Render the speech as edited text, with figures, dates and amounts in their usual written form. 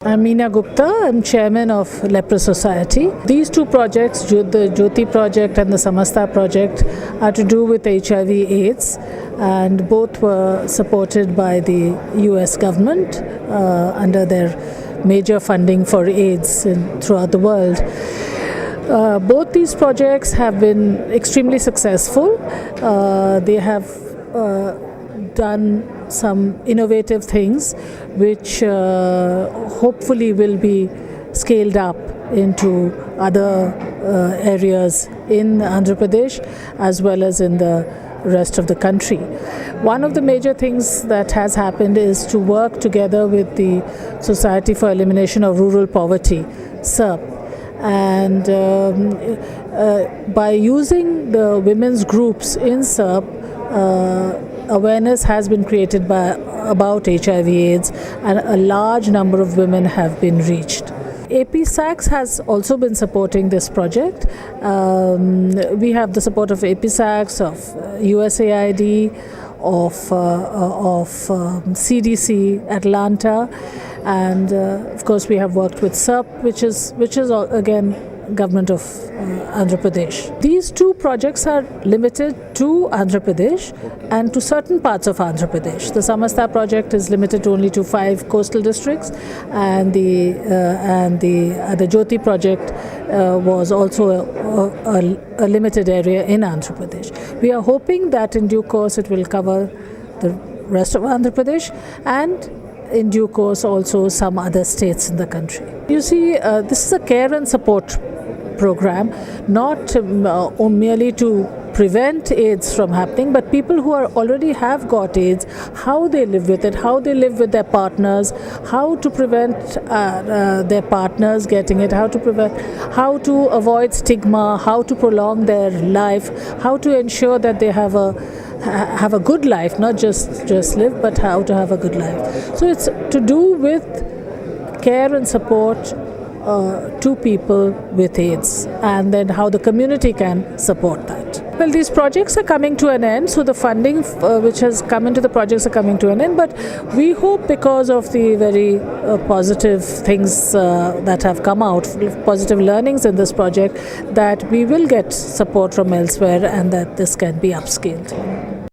I'm Meena Gupta. I'm chairman of Leper Society. These two projects, the Jyoti project and the Samasta project, are to do with HIV/AIDS, and both were supported by the US government under their major funding for AIDS throughout the world. Both these projects have been extremely successful. They have done some innovative things which hopefully will be scaled up into other areas in Andhra Pradesh as well as in the rest of the country. One of the major things that has happened is to work together with the Society for Elimination of Rural Poverty, SERP, and by using the women's groups in SERP, awareness has been created about HIV/AIDS, and a large number of women have been reached. APSACS has also been supporting this project. We have the support of APSACS, of USAID, of CDC Atlanta, and of course we have worked with SERP, which is again government of Andhra Pradesh. These two projects are limited to Andhra Pradesh and to certain parts of Andhra Pradesh. The Samasta project is limited only to 5 coastal districts, and the Jyoti project was also a limited area in Andhra Pradesh. We are hoping that in due course it will cover the rest of Andhra Pradesh, and in due course also some other states in the country. You see, this is a care and support program, not merely to prevent AIDS from happening, but people who already have got AIDS, how they live with it, how they live with their partners, how to prevent their partners getting it, how to avoid stigma, how to prolong their life, how to ensure that they have a good life, not just live, but how to have a good life. So it's to do with care and support to people with AIDS, and then how the community can support that. Well, these projects are coming to an end, so the funding which has come into the projects are coming to an end, but we hope, because of the very positive things that have come out, positive learnings in this project, that we will get support from elsewhere and that this can be upscaled.